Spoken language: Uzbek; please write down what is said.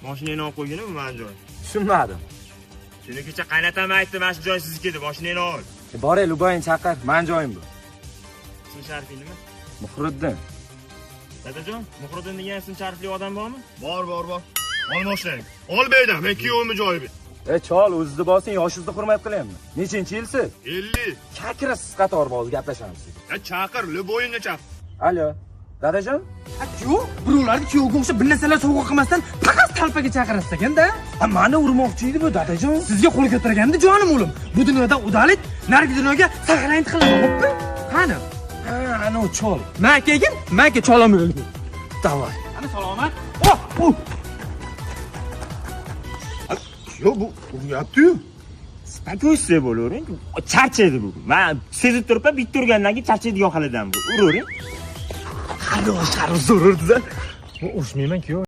Mashinani olib qo'ygin, bu meni joy. Tushunmadim. Shuni kecha qaynatam aytdi, mana shu joy sizniki deb, mashinani ol. Boray, Luboyni chaqir, men joyim bu. Ism sharifing nima? Muhriddin. Dadajon, Muhriddin degan ism sharifli odam bormi? Bor. Ol boshlang. Ol beydan, men kuyovimni joyi ber. Chol, o'zizni bosing, yoshingizni hurmat qilyapman. Nechinchi yilsiz? 50. Chaqira siz qator bo'z gaplashamiz. Chaqir, Luboyni chaqir. Alo, dadajon? Yo'q, birovlarga kuyovga o'xshab bir narsalar sovg'a qilmasdan faqat talpaga chaqirasiz ekan-da. Mani urmoqchi edi bu dadajon. Sizga qo'l ko'targanda jonim o'lim. Bu dunyoda udalik, narigi dunyoga saqlanib qilaman, bo'pti? Qani? Ha, ana u chol. Makagin, maka cholamaydi. Davay. Ana salomat. Yo, bu uryapti-yu. Spokойствие bo'lavering. Charchaydi bu. Men sezib turibman, bitta urgandan keyin charchaydigan holidan bu. Uravering. Hali zarur dedi. Urushmayman-ku.